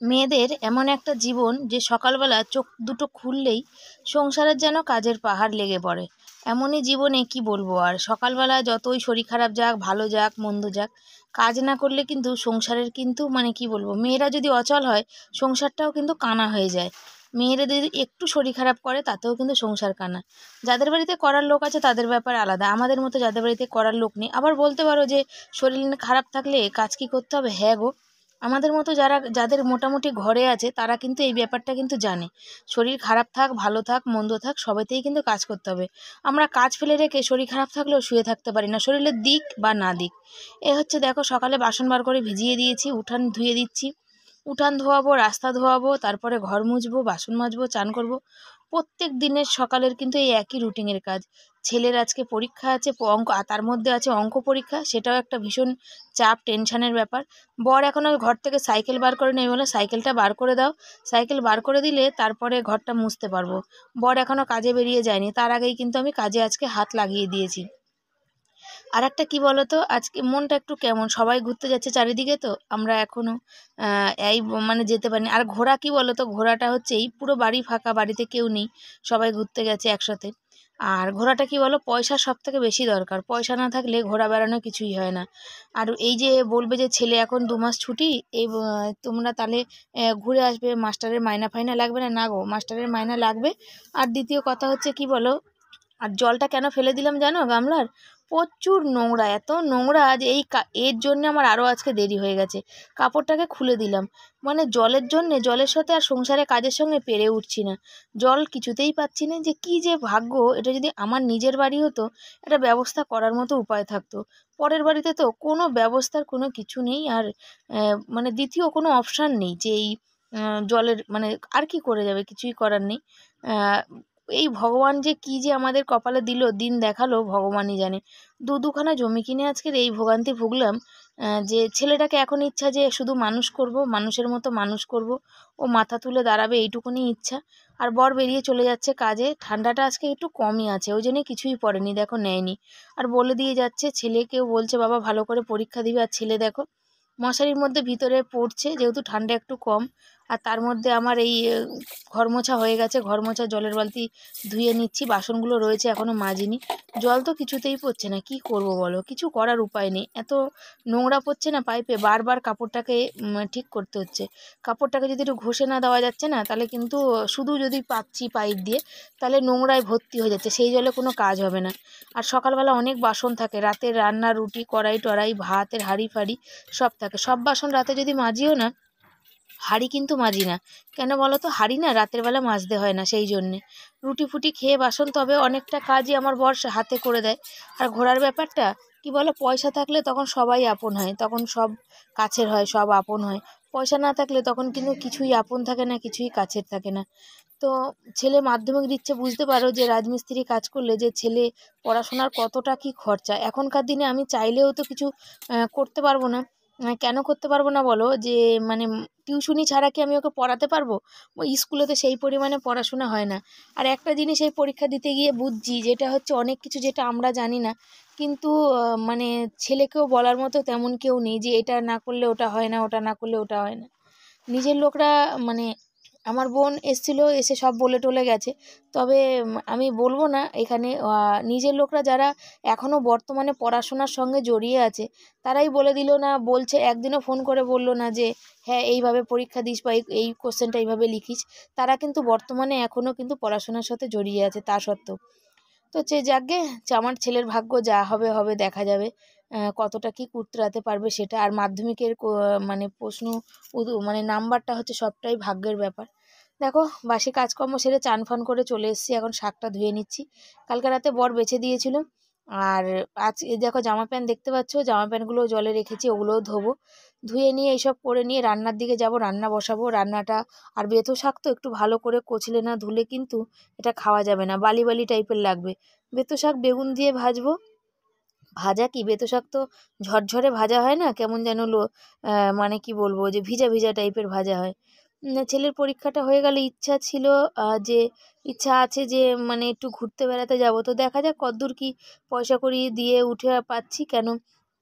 মেয়েদের এমন একটা জীবন যে সকালবেলা চোখ দুটো খুললেই সংসারের যেন কাজের পাহাড় লেগে পড়ে। এমনই জীবনে কি বলবো, আর সকালবেলা যতই শরীর খারাপ যাক, ভালো যাক, মন্দ যাক, কাজ না করলে কিন্তু সংসারের কিন্তু মানে কি বলবো, মেয়েরা যদি অচল হয় সংসারটাও কিন্তু কানা হয়ে যায়। মেয়েরা যদি একটু শরীর খারাপ করে তাতেও কিন্তু সংসার কানা। যাদের বাড়িতে করার লোক আছে তাদের ব্যাপার আলাদা, আমাদের মতো যাদের বাড়িতে করার লোক নেই। আবার বলতে পারো যে শরীর খারাপ থাকলে কাজ কি করতে হবে, হ্যাঁ গো, আমাদের মতো যাদের মোটামুটি ঘরে আছে তারা কিন্তু এই ব্যাপারটা কিন্তু জানে। শরীর খারাপ থাক, ভালো থাক, মন্দ থাক, সবেতেই কিন্তু কাজ করতে হবে। আমরা কাজ ফেলে রেখে শরীর খারাপ থাকলেও শুয়ে থাকতে পারি না, শরীরের দিক বা না দিক। এ হচ্ছে দেখো, সকালে বাসন বার করে ভিজিয়ে দিয়েছি, উঠান ধুয়ে দিচ্ছি। উঠান ধোয়াবো, রাস্তা ধোয়াবো, তারপরে ঘর মুছবো, বাসন মাজবো, চান করব। প্রত্যেক দিনের সকালের কিন্তু এই একই রুটিনের কাজ। ছেলের আজকে পরীক্ষা আছে, অঙ্ক, আর তার মধ্যে আছে অঙ্ক পরীক্ষা, সেটাও একটা ভীষণ চাপ, টেনশনের ব্যাপার। বর এখনও ঘর থেকে সাইকেল বার করে নেই, বলে সাইকেলটা বার করে দাও। সাইকেল বার করে দিলে তারপরে ঘরটা মুছতে পারবো। বর এখনও কাজে বেরিয়ে যায়নি, তার আগেই কিন্তু আমি কাজে আজকে হাত লাগিয়ে দিয়েছি। আর একটা কি বলতো, আজকে মনটা একটু কেমন, সবাই ঘুরতে যাচ্ছে চারিদিকে, তো আমরা এখনো মানে যেতে পারিনি। আর ঘোরা কি বলতো, ঘোরাটা হচ্ছে এই পুরো বাড়ি ফাঁকা, বাড়িতে কেউ নেই, সবাই ঘুরতে গেছে একসাথে। আর ঘোরাটা কি বলো, পয়সা সব থেকে বেশি দরকার, পয়সা না থাকলে ঘোরা বেড়ানো কিছুই হয় না। আর এই যে বলবে যে ছেলে এখন 2 মাস ছুটি, এই তোমরা তাহলে ঘুরে আসবে, মাস্টারের মাইনা ফাইনা লাগবে না? না গো, মাস্টারের মাইনা লাগবে। আর দ্বিতীয় কথা হচ্ছে কি বলো, আর জলটা কেন ফেলে দিলাম জানো গামলার? প্রচুর নোংরা, এত নোংরা যে এর জন্য আমার আরও আজকে দেরি হয়ে গেছে। কাপড়টাকে খুলে দিলাম, মানে জলের জন্যে, জলের সাথে আর সংসারে কাজের সঙ্গে পেরে উঠছি না। জল কিছুতেই পাচ্ছি না, যে কি যে ভাগ্য, এটা যদি আমার নিজের বাড়ি হতো একটা ব্যবস্থা করার মতো উপায় থাকতো। পরের বাড়িতে তো কোনো ব্যবস্থার কোনো কিছু নেই। আর মানে দ্বিতীয় কোনো অপশান নেই যে এই জলের মানে আর কি করে যাবে, কিছুই করার নেই। এই ভগবান যে কি যে আমাদের কপালে দিল, দিন দেখালো ভগবানই জানে। দুখানা জমি কিনে আজকের এই ভোগান্তি ভুগলাম। যে ছেলেটাকে এখন ইচ্ছা যে শুধু মানুষ করব, মানুষের মতো মানুষ করব, ও মাথা তুলে দাঁড়াবে, এইটুকুনি ইচ্ছা। আর বর বেরিয়ে চলে যাচ্ছে কাজে। ঠান্ডাটা আজকে একটু কমই আছে, ওই জন্যে কিছুই পড়েনি, দেখো নেয়নি। আর বলে দিয়ে যাচ্ছে, ছেলেকেও বলছে বাবা ভালো করে পরীক্ষা দিবে। আর ছেলে দেখো মশারির মধ্যে ভিতরে পড়ছে, যেহেতু ঠান্ডা একটু কম। আর তার মধ্যে আমার এই ঘর মোছা হয়ে গেছে, ঘর মোছা জলের বালতি ধুয়ে নিচ্ছি, বাসনগুলো রয়েছে এখনও মাজিনি। জল তো কিছুতেই পড়ছে না, কি করব বলো, কিছু করার উপায় নেই। এত নোংরা পড়ছে না পাইপে, বারবার কাপড়টাকে ঠিক করতে হচ্ছে। কাপড়টাকে যদি একটু ঘষে না দেওয়া যাচ্ছে না, তাহলে কিন্তু শুধু যদি পাচ্ছি পাইপ দিয়ে, তাহলে নোংরায় ভর্তি হয়ে যাচ্ছে, সেই জলে কোনো কাজ হবে না। আর সকালবেলা অনেক বাসন থাকে, রাতের রান্না, রুটি, কড়াই টড়াই, ভাতের হাঁড়ি ফাড়ি সব থাকে। সব বাসন রাতে যদি মাজিও না, হাঁড়ি কিন্তু মাজি না। কেন বলো তো, হাঁড়ি না রাতের বেলা মাজতে হয় না, সেই জন্যে। রুটি ফুটি খেয়ে বাসন, তবে অনেকটা কাজই আমার বর হাতে করে দেয়। আর ঘোরার ব্যাপারটা কি বলো, পয়সা থাকলে তখন সবাই আপন হয়, তখন সব কাছের হয়, সব আপন হয়। পয়সা না থাকলে তখন কিন্তু কিছুই আপন থাকে না, কিছুই কাছের থাকে না। তো ছেলে মাধ্যমিক দিচ্ছে, বুঝতে পারো যে রাজমিস্ত্রি কাজ করলে যে ছেলে পড়াশোনার কতটা কি খরচা। এখনকার দিনে আমি চাইলেও তো কিছু করতে পারবো না। কেন করতে পারবো না বলো, যে মানে টিউশনি ছাড়া কি আমি ওকে পড়াতে পারবো? ওই স্কুলে তো সেই পরিমাণে পড়াশোনা হয় না। আর একটা জিনিস এই পরীক্ষা দিতে গিয়ে বুঝছি, যেটা হচ্ছে অনেক কিছু যেটা আমরা জানি না, কিন্তু মানে ছেলেকেও বলার মতো তেমন কেউ নেই যে এটা না করলে ওটা হয় না, ওটা না করলে ওটা হয় না। নিজের লোকরা মানে আমার বোন এসেছিলো, এসে সব বলে টলে গেছে। তবে আমি বলবো না এখানে, নিজের লোকরা যারা এখনও বর্তমানে পড়াশোনার সঙ্গে জড়িয়ে আছে, তারাই বলে দিল না, বলছে একদিনও ফোন করে বললো না যে হ্যাঁ এইভাবে পরীক্ষা দিস বা এই কোশ্চেনটা এইভাবে লিখিস। তারা কিন্তু বর্তমানে এখনও কিন্তু পড়াশোনার সাথে জড়িয়ে আছে তা সত্ত্বেও। তো যাকগে, আমার ছেলের ভাগ্য, যা হবে হবে, দেখা যাবে কতটা কি কুতরাতে পারবে সেটা। আর মাধ্যমিকের মানে প্রশ্ন মানে নাম্বারটা হচ্ছে সবটাই ভাগ্যের ব্যাপার। দেখো, বাসি কাজকর্ম সেরে চান ফান করে চলে এসেছি, এখন শাকটা ধুয়ে নিচ্ছি। কালকে রাতে বর বেছে দিয়েছিল। আর আজ এই দেখো জামা প্যান্ট দেখতে পাচ্ছ, জামা প্যান্টগুলো জলে রেখেছি, ওগুলোও ধোবো। ধুয়ে নিয়ে এইসব করে নিয়ে রান্নার দিকে যাব, রান্না বসাবো। রান্নাটা আর বেথো শাক তো একটু ভালো করে কচলে না ধুলে কিন্তু এটা খাওয়া যাবে না, বালি বালি টাইপের লাগবে। বেথো শাক বেগুন দিয়ে ভাজবো। ভাজা কি, বেথো শাক তো ঝরঝরে ভাজা হয় না, কেমন যেন মানে কি বলবো, যে ভিজা ভিজা টাইপের ভাজা হয়। ছেলের পরীক্ষাটা হয়ে গেলে ইচ্ছা ছিল, যে ইচ্ছা আছে যে মানে একটু ঘুরতে বেড়াতে যাব। তো দেখা যাক কতদূর কি পয়সা কড়ি দিয়ে উঠে পাচ্ছি। কেন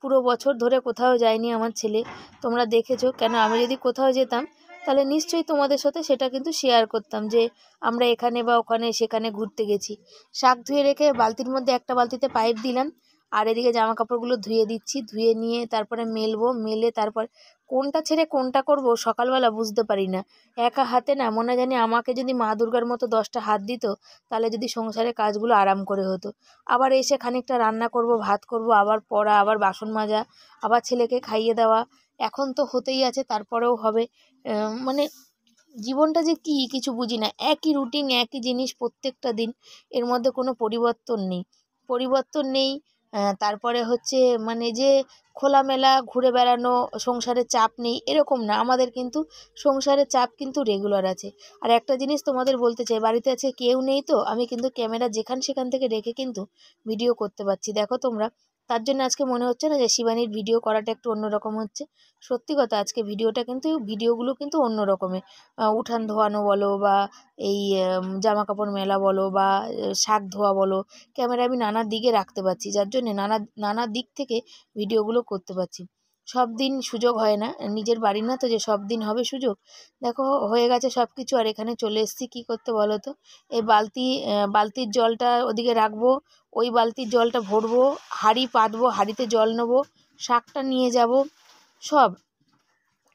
পুরো বছর ধরে কোথাও যায়নি আমার ছেলে, তোমরা দেখেছো। কেন আমি যদি কোথাও যেতাম তাহলে নিশ্চয়ই তোমাদের সাথে সেটা কিন্তু শেয়ার করতাম যে আমরা এখানে বা ওখানে সেখানে ঘুরতে গেছি। শাক ধুয়ে রেখে বালতির মধ্যে একটা বালতিতে পাইপ দিলাম, আর এদিকে জামা কাপড়গুলো ধুয়ে দিচ্ছি, ধুয়ে নিয়ে তারপরে মেলবো, মেলে তারপর কোনটা ছেড়ে কোনটা করব সকালবেলা বুঝতে পারি না। একা হাতে না মনে জানি আমাকে যদি মা দুর্গার মতো 10টা হাত দিত, তাহলে যদি সংসারের কাজগুলো আরাম করে হতো। আবার এসে খানিকটা রান্না করব, ভাত করব, আবার পড়া, আবার বাসন মাজা, আবার ছেলেকে খাইয়ে দেওয়া, এখন তো হতেই আছে, তারপরেও হবে। মানে জীবনটা যে কী কিছু বুঝি না, একই রুটিন, একই জিনিস প্রত্যেকটা দিন, এর মধ্যে কোনো পরিবর্তন নেই, পরিবর্তন নেই। তারপরে হচ্ছে মানে যে খোলামেলা ঘুরে বেড়ানো, সংসারের চাপ নেই এরকম না, আমাদের কিন্তু সংসারের চাপ কিন্তু রেগুলার আছে। আর একটা জিনিস তোমাদের বলতে চাই, বাড়িতে আছে কেউ নেই তো আমি কিন্তু ক্যামেরা যেখান সেখান থেকে রেখে কিন্তু ভিডিও করতে পারছি, দেখো তোমরা। তার জন্য আজকে মনে হচ্ছে না যে শিবানীর ভিডিও করাটা একটু অন্যরকম হচ্ছে। সত্যি কথা, আজকে ভিডিওগুলো কিন্তু অন্য রকমের। উঠান ধোয়ানো বলো বা এই জামা কাপড় মেলা বলো বা শাক ধোয়া বলো, ক্যামেরা আমি নানা দিকে রাখতে পারছি, যার জন্যে নানা নানা দিক থেকে ভিডিওগুলো করতে পারছি। সব দিন সুযোগ হয় না, নিজের বাড়ি না তো যে সব দিন হবে সুযোগ। দেখো হয়ে গেছে সব কিছু, আর এখানে চলে এসেছি কী করতে বলো তো। এই বালতির জলটা ওদিকে রাখবো, ওই বালতির জলটা ভরবো, হাঁড়ি পাতবো, হাঁড়িতে জল নেবো, শাকটা নিয়ে যাব, সব।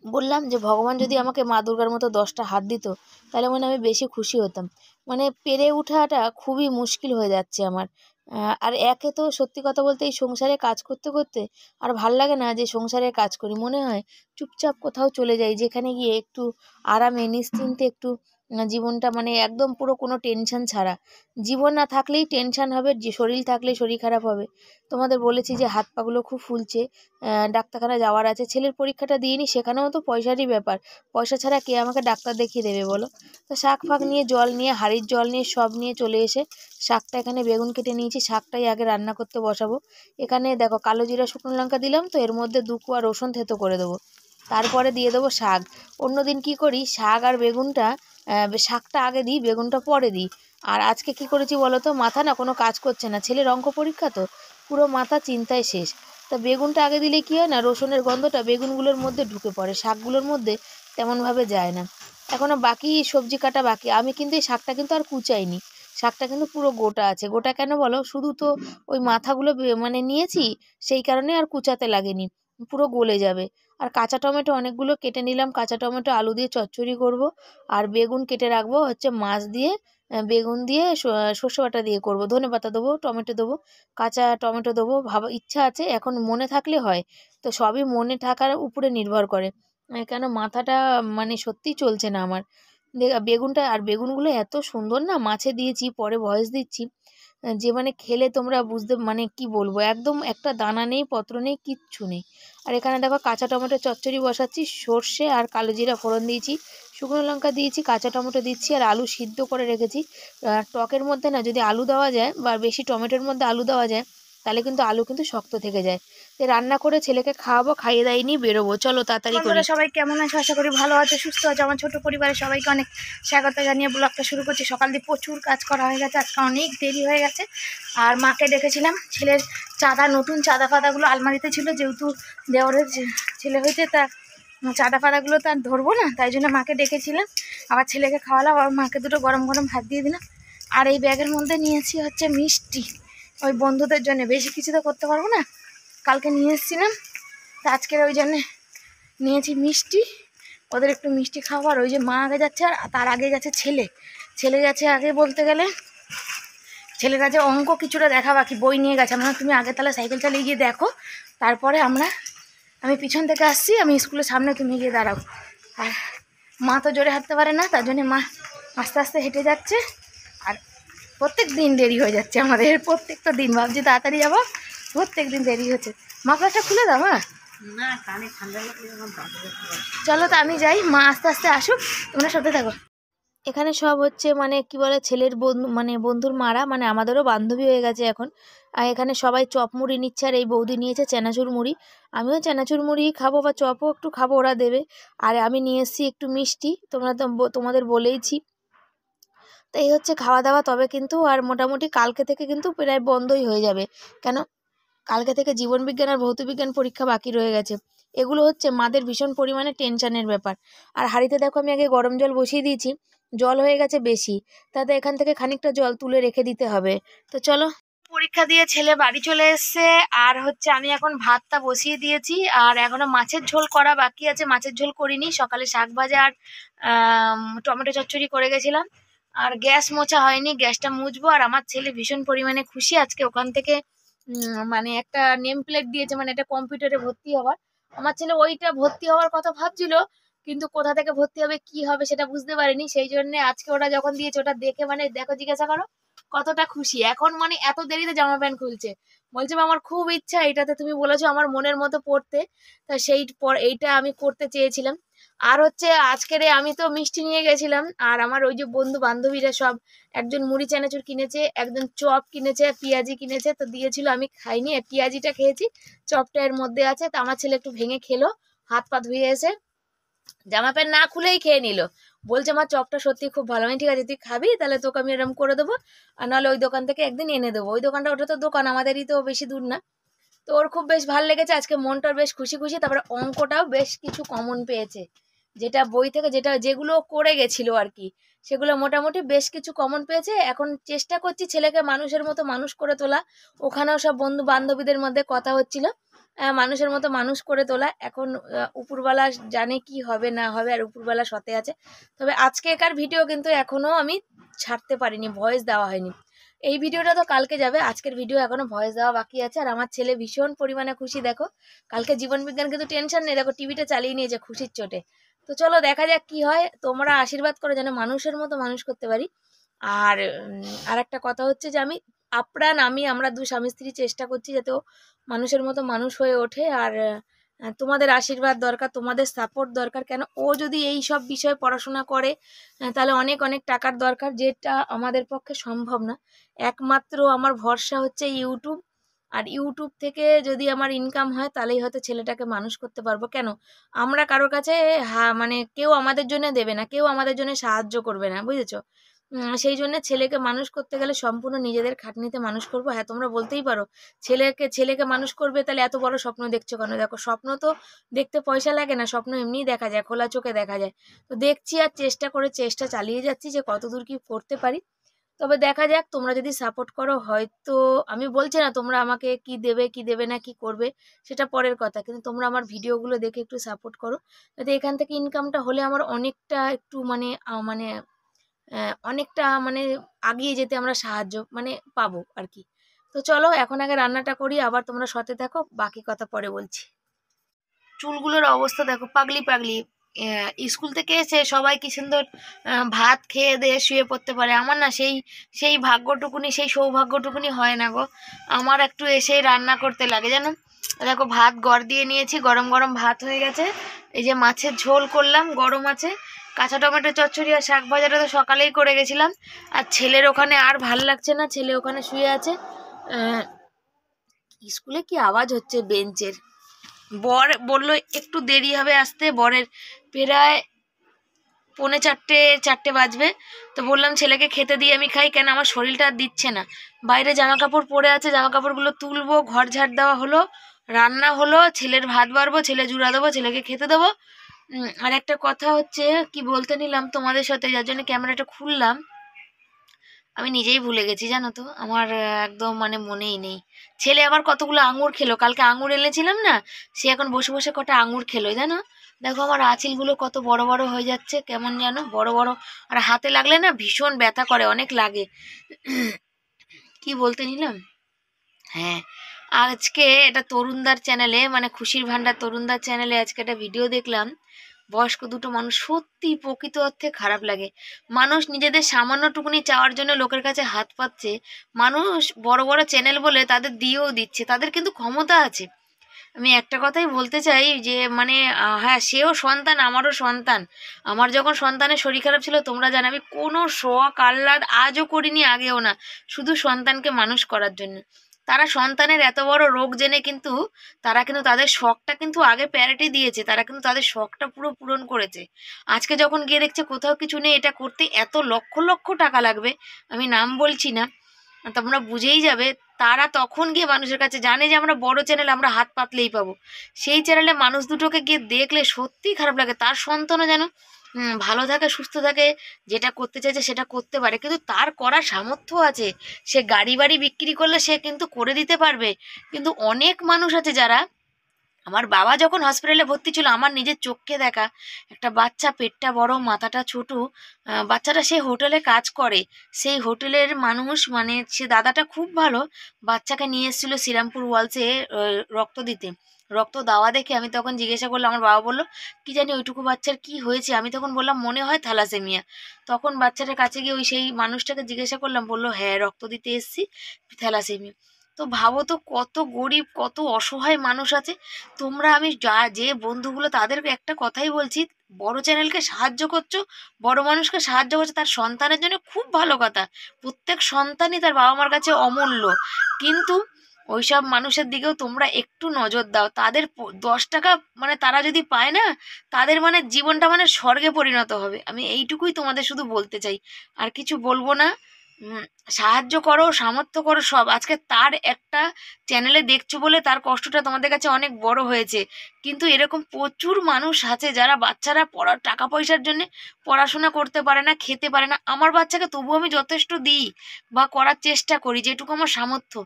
বললাম যে ভগবান যদি আমাকে মা দুর্গার মতো 10টা হাত দিত, তাহলে মনে হয় আমি বেশি খুশি হতাম। মানে পেরে ওঠাটা খুবই মুশকিল হয়ে যাচ্ছে আমার। আর একে তো সত্যি কথা বলতে এই সংসারে কাজ করতে করতে আর ভাল লাগে না যে সংসারে কাজ করি, মনে হয় চুপচাপ কোথাও চলে যাই, যেখানে গিয়ে একটু আরামে নিশ্চিন্তে একটু জীবনটা মানে একদম পুরো কোনো টেনশন ছাড়া। জীবন না থাকলেই টেনশন হবে, যে শরীর থাকলেই শরীর খারাপ হবে। তোমাদের বলেছি যে হাত পাগুলো খুব ফুলছে, ডাক্তারখানা যাওয়ার আছে। ছেলের পরীক্ষাটা দিয়ে নিই, সেখানেও তো পয়সারই ব্যাপার, পয়সা ছাড়া কে আমাকে ডাক্তার দেখিয়ে দেবে বলো। তো শাক ফাক নিয়ে, জল নিয়ে, হাঁড়ির জল নিয়ে, সব নিয়ে চলে এসে শাকটা এখানে বেগুন কেটে নিয়েছি, শাকটাই আগে রান্না করতে বসাবো। এখানে দেখো কালো জিরা শুকনো লঙ্কা দিলাম, তো এর মধ্যে 2 কোয়া রসুন থেতো করে দেবো, তারপরে দিয়ে দেবো শাক। অন্যদিন কি করি, শাক আর বেগুনটা শাকটা আগে দিই, বেগুনটা পরে দিই। আর আজকে কি করেছি বলো তো, মাথা না কোনো কাজ করছে না, ছেলের অঙ্ক পরীক্ষা তো পুরো মাথা চিন্তায় শেষ। তা বেগুনটা আগে দিলে কী হয় না, রসুনের গন্ধটা বেগুনগুলোর মধ্যে ঢুকে পড়ে, শাকগুলোর মধ্যে তেমনভাবে যায় না। এখনও বাকি সবজি কাটা বাকি, আমি কিন্তু এই শাকটা কিন্তু আর কুচাইনি, শাকটা কিন্তু পুরো গোটা আছে। গোটা কেন বলো, শুধু তো ওই মাথাগুলো মানে নিয়েছি, সেই কারণে আর কুচাতে লাগেনি, পুরো গলে যাবে। আর কাঁচা টমেটো অনেকগুলো কেটে নিলাম, কাঁচা টমেটো আলু দিয়ে চচ্চড়ি করব। আর বেগুন কেটে রাখবো হচ্ছে মাছ দিয়ে, বেগুন দিয়ে সর্ষে বাটা দিয়ে করবো, ধনেপাতা দেবো, টমেটো দেবো, কাঁচা টমেটো দেবো, ভাবা ইচ্ছা আছে, এখন মনে থাকলে হয়। তো সবই মনে থাকার উপরে নির্ভর করে, কেন মাথাটা মানে সত্যিই চলছে না আমার। বেগুনটা আর বেগুনগুলো এত সুন্দর না, মাছে দিয়েছি, পরে ভয়েস দিচ্ছি, যে মানে খেলে তোমরা বুঝতে, মানে কি বলবো, একদম একটা দানা নেই, পত্র নেই, কিচ্ছু নেই। আর এখানে দেখো কাঁচা টমেটো চচ্চড়ি বসাচ্ছি, সর্ষে আর কালো জিরা ফোড়ন দিয়েছি, শুকনো লঙ্কা দিয়েছি, কাঁচা টমেটো দিচ্ছি, আর আলু সিদ্ধ করে রেখেছি। টকের মধ্যে না যদি আলু দেওয়া যায় বা বেশি টমেটোর মধ্যে আলু দেওয়া যায়, তাহলে কিন্তু আলু কিন্তু শক্ত থেকে যায়। তো রান্না করে ছেলেকে খাওয়াবো, খাইয়ে দাইয়ে নিয়ে বেরোবো, চলো তাড়াতাড়ি করে। সবাই কেমন আছো? আশা করি ভালো আছে, সুস্থ আছে। আমার ছোট পরিবারের সবাইকে অনেক স্বাগত জানিয়ে ব্লগটা শুরু করছি। সকাল দিয়ে প্রচুর কাজ করা হয়ে গেছে, আজকে অনেক দেরি হয়ে গেছে। আর মাকে ডেকেছিলাম, ছেলের চাঁদা, নতুন চাঁদা ফাদাগুলো আলমারিতে ছিল, যেহেতু দেওরের ছেলে হয়েছে, তা চাঁদা ফাদাগুলো তো আর ধরবো না, তাই জন্য মাকে ডেকেছিলাম। আবার ছেলেকে খাওয়ালাম, আবার মাকে দুটো গরম গরম ভাত দিয়ে দিলাম। আর এই ব্যাগের মধ্যে নিয়েছি হচ্ছে মিষ্টি, ওই বন্ধুদের জন্য, বেশি কিছু তো করতে পারবো না, কালকে নিয়ে এসেছিলাম, তা আজকের ওই জন্যে নিয়েছি মিষ্টি, ওদের একটু মিষ্টি খাওয়ার। ওই যে মা আগে যাচ্ছে, আর তার আগে গেছে ছেলে গেছে আগে, বলতে গেলে ছেলের কাছে অঙ্ক কিছুটা দেখা বাকি, বই নিয়ে গেছে। আমরা তুমি আগে তাহলে সাইকেল চালিয়ে গিয়ে দেখো, তারপরে আমি পিছন থেকে আসছি, আমি স্কুলের সামনে, তুমি গিয়ে দাঁড়াও। আর মা তো জোরে হাঁটতে পারে না, তার জন্যে মা আস্তে আস্তে হেঁটে যাচ্ছে। আর প্রত্যেক দিন দেরি হয়ে যাচ্ছে আমাদের, প্রত্যেকটা দিন ভাবছি তাড়াতাড়ি যাবো, প্রত্যেক দিন দেরি হচ্ছে। মাফলারটা খুলে দাও মা, না কানে ঠান্ডা লাগলে। চলো তো আমি যাই, মা আস্তে আস্তে আসুক, তোমরা সাথে থাকো। এখানে সব হচ্ছে মানে কি বলে, ছেলের বন্ধু মানে বন্ধুর মারা, মানে আমাদেরও বান্ধবী হয়ে গেছে এখন। আর এখানে সবাই চপ মুড়ি নিচ্ছে, আর এই বৌদি নিয়েছে চানাচুর মুড়ি। আমিও চানাচুর মুড়ি খাবো বা চপও একটু খাবো, ওরা দেবে। আর আমি নিয়ে এসেছি একটু মিষ্টি, তোমরা তো তোমাদের বলেইছি। তো এই হচ্ছে খাওয়া দাওয়া, তবে কিন্তু আর মোটামুটি কালকে থেকে কিন্তু প্রায় বন্ধই হয়ে যাবে। কেন, কালকে থেকে জীবনবিজ্ঞান আর ভৌতবিজ্ঞান পরীক্ষা বাকি রয়ে গেছে। এগুলো হচ্ছে মাদের ভীষণ পরিমাণে টেনশনের ব্যাপার। আর হাঁড়িতে দেখো আমি আগে গরম জল বসিয়ে দিয়েছি, জল হয়ে গেছে বেশি, তাতে এখান থেকে খানিকটা জল তুলে রেখে দিতে হবে। তো চলো। পরীক্ষা দিয়ে ছেলে বাড়ি চলে এসছে, আর হচ্ছে আমি এখন ভাতটা বসিয়ে দিয়েছি, আর এখনো মাছের ঝোল করা বাকি আছে। মাছের ঝোল করিনি, সকালে শাক ভাজা আর টমেটো চচ্চড়ি করে গেছিলাম, আর গ্যাস মোছা হয়নি, গ্যাসটা মুছবো। আর আমার ছেলে ভীষণ পরিমাণে খুশি, আজকে ওখান থেকে মানে একটা নেম প্লেট দিয়েছে, মানে এটা কম্পিউটারে ভর্তি হওয়ার। আমার ছেলে ওইটা ভর্তি হওয়ার কথা ভাবছিল, কিন্তু কোথা থেকে ভর্তি হবে কি হবে সেটা বুঝতে পারিনি, সেই জন্য আজকে ওটা যখন দিয়েছে ওটা দেখে মানে দেখো, জিজ্ঞাসা করো কতটা খুশি এখন। মানে এত দেরিতে জামা প্যান্ট খুলছে, বলছে আমার খুব ইচ্ছা, এটাতে তুমি বলেছো আমার মনের মতো পড়তে, তা সেই পর এইটা আমি করতে চেয়েছিলাম। আর হচ্ছে আজকের আমি তো মিষ্টি নিয়ে গেছিলাম, আর আমার ওই যে বন্ধু বান্ধবীরা সব, একজন মুড়ি চানাচুর কিনেছে, একজন চপ কিনেছে, পেঁয়াজি কিনেছে, তো দিয়েছিল, আমি খাইনি, পেঁয়াজিটা খেয়েছি, চপটা এর মধ্যে আছে। তো আমার ছেলে একটু ভেঙে খেলো, হাত পা ধুয়ে এসে জামা প্যান্ট না খুলেই খেয়ে নিল, বলছে আমার চপটা সত্যি খুব ভালো। আমি ঠিক আছে তুই খাবি, তাহলে তোকে আমি এরকম করে দেবো, আর নাহলে ওই দোকান থেকে একদিন এনে দেবো। ওই দোকানটা, ওটা তো দোকান আমাদেরই, তো বেশি দূর না। তো ওর খুব বেশ ভালো লেগেছে, আজকে মনটার বেশ খুশি খুশি। তারপরে অঙ্কটাও বেশ কিছু কমন পেয়েছে, যেটা বই থেকে যেগুলো করে গেছিল আর কি, সেগুলো মোটামুটি বেশ কিছু কমন পেয়েছে। এখন চেষ্টা করছি ছেলেকে মানুষের মতো মানুষ করে তোলা, ওখানেও সব বন্ধু বান্ধবীদের মধ্যে কথা হচ্ছিল, মানুষের মতো মানুষ করে তোলা। এখন উপরওয়ালা জানে কি হবে না হবে, আর উপরওয়ালা সতে আছে। তবে আজকেকার ভিডিও কিন্তু এখনো আমি ছাড়তে পারিনি, ভয়েস দেওয়া হয়নি। এই ভিডিওটা তো কালকে যাবে, আজকের ভিডিও এখনো ভয়েস দেওয়া বাকি আছে। আর আমার ছেলে ভীষণ পরিমাণে খুশি, দেখো কালকে জীবন বিজ্ঞান কিন্তু টেনশন নেই, দেখো টিভিটা চালিয়ে নিয়েছে খুশির চোটে। তো চলো দেখা যাক কি হয়, তোমরা আশীর্বাদ করো যেন মানুষের মতো মানুষ করতে পারি। আর আর একটা কথা হচ্ছে যে আমি আপ্রাণ আমরা দু স্বামী স্ত্রী চেষ্টা করছি যাতে ও মানুষের মতো মানুষ হয়ে ওঠে। আর তোমাদের আশীর্বাদ দরকার, তোমাদের সাপোর্ট দরকার। কেন ও যদি এই সব বিষয়ে পড়াশোনা করে তাহলে অনেক অনেক টাকার দরকার, যেটা আমাদের পক্ষে সম্ভব না। একমাত্র আমার ভরসা হচ্ছে ইউটিউব, আর ইউটিউব থেকে যদি আমার ইনকাম হয় তাহলেই হয়তো ছেলেটাকে মানুষ করতে পারবো। কেন আমরা কারোর কাছে মানে কেউ আমাদের জন্য দেবে না, কেউ আমাদের জন্য সাহায্য করবে না, বুঝেছো? সেই জন্য ছেলেকে মানুষ করতে গেলে সম্পূর্ণ নিজেদের খাটনিতে মানুষ করবো। হ্যাঁ তোমরা বলতেই পারো ছেলেকে মানুষ করবে, তাহলে এত বড় স্বপ্ন দেখছো কেন? দেখো স্বপ্ন তো দেখতে পয়সা লাগে না, স্বপ্ন এমনিই দেখা যায়, খোলা চোখে দেখা যায়। তো দেখছি আর চেষ্টা চালিয়ে যাচ্ছি যে কতদূর কি করতে পারি। তবে দেখা যাক, তোমরা যদি সাপোর্ট করো হয়তো, আমি বলছি না তোমরা আমাকে কি দেবে কি দেবে না কি করবে সেটা পরের কথা, কিন্তু তোমরা আমার ভিডিওগুলো দেখে একটু সাপোর্ট করো, যাতে এখান থেকে ইনকামটা হলে আমার অনেকটা একটু মানে মানে অনেকটা মানে আগিয়ে যেতে আমরা সাহায্য মানে পাবো আর কি। তো চলো এখন আগে রান্নাটা করি, আবার তোমরা সাথে থাকো, বাকি কথা পরে বলছি। চুলগুলোর অবস্থা দেখো, পাগলি পাগলি। স্কুল থেকে এসে সবাই কি সুন্দর ভাত খেয়ে দিয়ে শুয়ে পড়তে পারে, আমার না সেই সেই ভাগ্যটুকুনি, সেই সৌভাগ্যটুকুনি হয় না গো। আমার একটু এসে রান্না করতে লাগে জানো। দেখো ভাত গড় দিয়ে নিয়েছি, গরম গরম ভাত হয়ে গেছে, এই যে মাছের ঝোল করলাম গরম আছে, কাঁচা টমেটো চচ্চড়ি আর শাক ভাজাটা তো সকালেই করে গেছিলাম। আর ছেলের ওখানে আর ভাল লাগছে না, ছেলে ওখানে শুয়ে আছে। স্কুলে কি আওয়াজ হচ্ছে বেঞ্চের। বর বললো একটু দেরি হবে আসতে, বরের প্রায় 3:45 বাজবে। তো বললাম ছেলেকে খেতে দিয়ে আমি খাই, কেন আমার শরীরটা আর দিচ্ছে না। বাইরে জামা কাপড় পরে আছে, জামা কাপড়গুলো তুলবো, ঘর ঝাড় দেওয়া হলো, রান্না হলো, ছেলের ভাত বাড়বো, ছেলে জুড়া দেবো, ছেলেকে খেতে দেবো। আর একটা কথা হচ্ছে কি বলতে নিলাম তোমাদের সাথে, যার জন্য ক্যামেরাটা খুললাম, আমি নিজেই ভুলে গেছি জানো তো, আমার একদম মানে মনেই নেই। ছেলে আবার কতগুলো আঙুর খেলো, কালকে আঙুর এনেছিলাম না, সে এখন বসে বসে কটা আঙুর খেলো জানো। দেখো আমার আঁচিলগুলো কত বড় বড় হয়ে যাচ্ছে, কেমন যেন বড় বড়, আর হাতে লাগলে না ভীষণ ব্যথা করে, অনেক লাগে। কি বলতে নিলাম, হ্যাঁ আজকে এটা তরুণদার চ্যানেলে, মানে খুশির ভান্ডার তরুণদার চ্যানেলে আজকে একটা ভিডিও দেখলাম। বয়স্ক দুটো মানুষ, সত্যি প্রকৃত অর্থে খারাপ লাগে। মানুষ নিজেদের সামান্যটুকুনি চাওয়ার জন্য লোকের কাছে হাত পাচ্ছে, মানুষ বড় বড় চ্যানেল বলে তাদের দিয়েও দিচ্ছে, তাদের কিন্তু ক্ষমতা আছে। আমি একটা কথাই বলতে চাই যে মানে হ্যাঁ সেও সন্তান, আমারও সন্তান। আমার যখন সন্তানের শরীর খারাপ ছিল তোমরা জানো আমি কোনো শখ আহ্লাদ আজও করিনি, আগেও না, শুধু সন্তানকে মানুষ করার জন্য। তারা সন্তানের এত বড় রোগ জেনে কিন্তু তারা কিন্তু তাদের শখটা কিন্তু আগে প্যারিটি দিয়েছে, তারা কিন্তু তাদের শখটা পুরো পূরণ করেছে। আজকে যখন গিয়ে দেখছে কোথাও কিছু নেই, এটা করতে এত লক্ষ লক্ষ টাকা লাগবে, আমি নাম বলছি না, তোমরা বুঝেই যাবে। তারা তখন গিয়ে মানুষের কাছে জানে যে আমরা বড় চ্যানেল, আমরা হাত পাতলেই পাবো। সেই চ্যানেলে মানুষ দুটোকে গিয়ে দেখলে সত্যিই খারাপ লাগে। তার সন্তানও যেন ভালো থাকে, সুস্থ থাকে, যেটা করতে চাইছে সেটা করতে পারে, কিন্তু তার করার সামর্থ্য আছে। সে গাড়ি বাড়ি বিক্রি করলে সে কিন্তু করে দিতে পারবে। কিন্তু অনেক মানুষ আছে যারা, আমার বাবা যখন হসপিটালে ভর্তি ছিল আমার নিজের চোখে দেখা একটা বাচ্চা, পেটটা বড় মাথাটা ছোট, বাচ্চাটা সে হোটেলে কাজ করে। সেই হোটেলের মানুষ, মানে সে দাদাটা খুব ভালো, বাচ্চাকে নিয়ে এসেছিল শ্রীরামপুর ওয়ালসে রক্ত দিতে। রক্ত দেওয়া দেখে আমি তখন জিজ্ঞাসা করলাম, আমার বাবা বললো কি জানি ওইটুকু বাচ্চার কি হয়েছে। আমি তখন বললাম মনে হয় থ্যালাসেমিয়া। তখন বাচ্চাটার কাছে গিয়ে ওই সেই মানুষটাকে জিজ্ঞাসা করলাম, বললো হ্যাঁ রক্ত দিতে এসেছি, থ্যালাসেমিয়া। তো ভাবো তো কত গরিব, কত অসহায় মানুষ আছে। তোমরা, আমি যে বন্ধুগুলো তাদেরকে একটা কথাই বলছি, বড় চ্যানেলকে সাহায্য করছো, বড় মানুষকে সাহায্য করছো, তার সন্তানের জন্য খুব ভালো কথা। প্রত্যেক সন্তানই তার বাবা মার কাছে অমূল্য। কিন্তু ওইসব মানুষের দিকেও তোমরা একটু নজর দাও। তাদের 10 টাকা মানে তারা যদি পায় না, তাদের মানে জীবনটা মানে স্বর্গে পরিণত হবে। আমি এইটুকুই তোমাদের শুধু বলতে চাই, আর কিছু বলবো না। উম, সাহায্য করো, সামর্থ্য করো সব। আজকে তার একটা চ্যানেলে দেখছো বলে তার কষ্টটা তোমাদের কাছে অনেক বড় হয়েছে। কিন্তু এরকম প্রচুর মানুষ আছে যারা বাচ্চারা পড়ার টাকা পয়সার জন্য পড়াশোনা করতে পারে না, খেতে পারে না। আমার বাচ্চাকে তবু আমি যথেষ্ট দিই বা করার চেষ্টা করি যেটুকু আমার সামর্থ্য।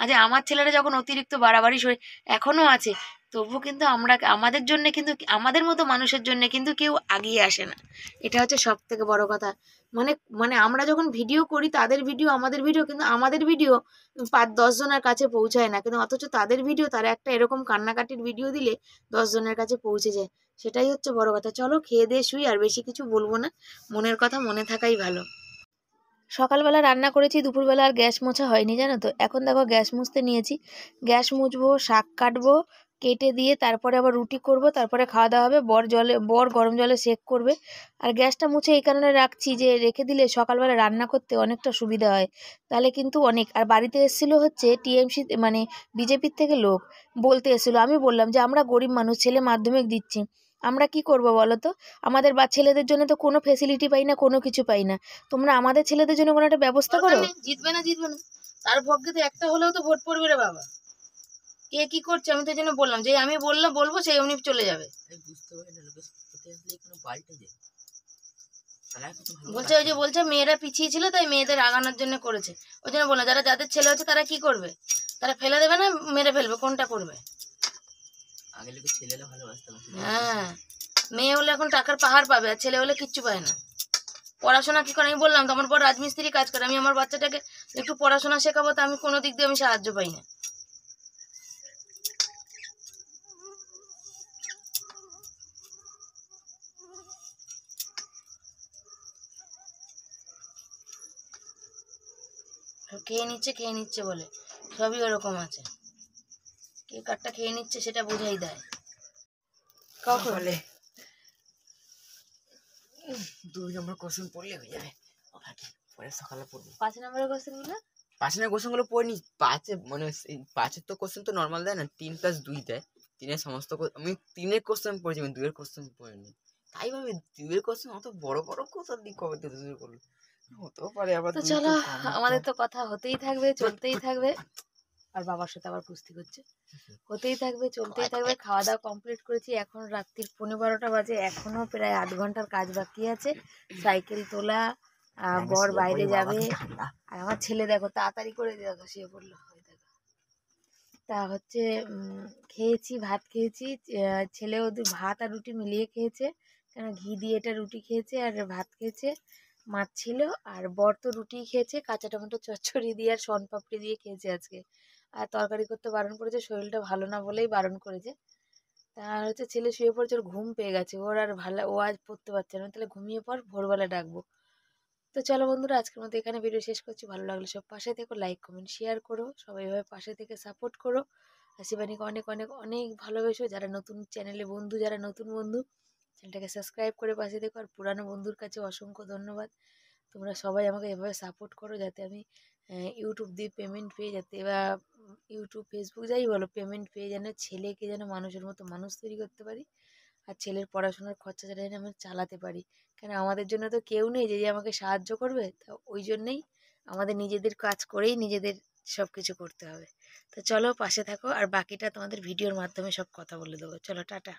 আজ আমার ছেলেরা যখন অতিরিক্ত বাড়াবাড়ি শরীর এখনো আছে, তবু কিন্তু আমরা, আমাদের জন্য কিন্তু, আমাদের মতো মানুষের জন্য কিন্তু কেউ আগিয়ে আসে না। এটা হচ্ছে সব থেকে বড় কথা। মানে মানে আমরা যখন ভিডিও করি, তাদের ভিডিও, আমাদের ভিডিও, কিন্তু আমাদের ভিডিও 5-10 জনের কাছে পৌঁছায় না, কিন্তু অথচ তাদের ভিডিও, তারা একটা এরকম কান্নাকাটির ভিডিও দিলে 10 জনের কাছে পৌঁছে যায়। সেটাই হচ্ছে বড় কথা। চলো খেয়ে দিয়ে শুই, আর বেশি কিছু বলবো না। মনের কথা মনে থাকাই ভালো। সকালবেলা রান্না করেছি, দুপুরবেলা আর গ্যাস মোছা হয়নি জানো তো। এখন দেখো গ্যাস মুছতে নিয়েছি। গ্যাস মুছবো, শাক কাটবো, কেটে দিয়ে তারপরে আবার রুটি করব, তারপরে খাওয়া দাওয়া হবে। বর গরম জলে সেঁক করবে। আর গ্যাসটা মুছে এই কারণে রাখছি যে রেখে দিলে সকালবেলা রান্না করতে অনেকটা সুবিধা হয়। তাহলে কিন্তু অনেক। আর বাড়িতে এসেছিলো হচ্ছে টিএমসি মানে বিজেপির থেকে লোক, বলতে এসেছিলো। আমি বললাম যে আমরা গরিব মানুষ, ছেলে মাধ্যমিক দিচ্ছি, আমরা কি করব বলো তো। আমাদের ছেলেদের জন্য তো কোনো ফেসিলিটি পাই না, কোনো কিছু পাই না। তোমরা আমাদের ছেলেদের জন্য কোনো একটা ব্যবস্থা করো। জিতবে না, জিতবে না, তার ভাগ্যে তো একটা হলেও তো ভোট পড়বে রে বাবা। কে কি করছে আমি তো এই জন্য বললাম, যে আমি বলবো সেই অমনি চলে যাবে। বুঝতে পারি না লোকের সাথে আসলে কোনো পাল্টে যায়। বলছে ওই যে বলছে মেয়েরা পিছিয়ে ছিল তাই মেয়েদের আগানোর জন্য করেছে। ওই জন্য বললাম যাদের ছেলে হচ্ছে তারা কি করবে, তারা ফেলে দেবে না মেরে ফেলবে, কোনটা করবে? আগে লোকে ছেলেরা ভালোবাসতো। হ্যাঁ, মেয়ে হলে এখন টাকার পাহাড় পাবে, আর ছেলে হলে কিচ্ছু পায় না। পড়াশোনা কি করে, আমি বললাম তো আমার পর রাজমিস্ত্রি কাজ করে, আমি আমার বাচ্চাটাকে একটু পড়াশোনা শেখাবো, তো আমি কোনো দিক দিয়ে আমি সাহায্য পাই না। খেয়ে নিচ্ছে বলে সবই ওরকম আছে। কে কারটা খেয়ে নিচ্ছে সেটা বুঝাই দেয়। কখলে 2 নম্বর কোশ্চেন পড়লে হয়ে যাবে, পরে সকালে পড়বো 5 নম্বরের কোশ্চেন গুলো। 5 নম্বরের কোশ্চেন গুলো পড়িনি। 5 মানে 5-এর তো কোশ্চেন তো নর্মাল দেয় না, 3+2 দেয়। 3-এর সমস্ত আমি 3-এর কোশ্চেন পড়েছি, আমি 2-এর কোশ্চেন পড়িনি। তাই ভাবে 2-এর কোশ্চেন অত বড় বড় কোথা দিয়ে কবে থেকে শুরু করলো, হতেও পারে আবার। তো চলো, আমাদের তো কথা হতেই থাকবে, চলতেই থাকবে। আর বাবার সাথে আবার কুস্তি করছে, হতেই থাকবে, চলতেই থাকবে। খাওয়া দাওয়া কমপ্লিট করেছি, এখন রাত্রির 12:15 বাজে, এখনো প্রায় 8 ঘন্টার কাজ বাকি আছে। সাইকেল তোলা, বর বাইরে যাবে, আর আমার ছেলে দেখো তাড়াতাড়ি করে দেখো শুয়ে পড়লো। তা হচ্ছে খেয়েছি, ভাত খেয়েছি। ছেলে ওদের ভাত আর রুটি মিলিয়ে খেয়েছে, কেন ঘি দিয়ে এটা রুটি খেয়েছে আর ভাত খেয়েছে। মাছ ছিল, আর বর তো রুটি খেয়েছে, কাঁচা টমেটো চচ্চড়ি দিয়ে আর শনপাপড়ি দিয়ে খেয়েছে আজকে। আর তরকারি করতে বারণ করেছে, শরীরটা ভালো না বলেই বারণ করেছে। আর হচ্ছে ছেলে শুয়ে পড়েছে, ওর ঘুম পেয়ে গেছে, ওর আর ভালো, ও আজ পড়তে পারছে না। তাহলে ঘুমিয়ে পর, ভোরবেলা ডাকবো। তো চলো বন্ধুরা, আজকের মতো এখানে ভিডিও শেষ করছি। ভালো লাগলে সব পাশে থেকো, লাইক কমেন্ট শেয়ার করো, সবাই এভাবে পাশে থেকে সাপোর্ট করো। আর শিবানীকে অনেক অনেক অনেক ভালোবেসো। যারা নতুন চ্যানেলে বন্ধু, যারা নতুন বন্ধু, চ্যানেলটাকে সাবস্ক্রাইব করে পাশে থেকো। আর পুরানো বন্ধুর কাছে অসংখ্য ধন্যবাদ। তোমরা সবাই আমাকে এভাবে সাপোর্ট করো, যাতে আমি ইউটিউব দিয়ে পেমেন্ট পেয়ে, যাতে বা ইউটিউব ফেসবুক যাই বলো, পেমেন্ট পেয়ে যেন ছেলেকে যেন মানুষের মতো মানুষ তৈরি করতে পারি। আর ছেলের পড়াশোনার খরচা যেন আমি চালাতে পারি। কেন আমাদের জন্য তো কেউ নেই যে আমাকে সাহায্য করবে। তা ওই জন্যেই আমাদের নিজেদের কাজ করেই নিজেদের সব কিছু করতে হবে। তো চলো পাশে থাকো, আর বাকিটা তোমাদের ভিডিওর মাধ্যমে সব কথা বলে দেবো। চলো টাটা।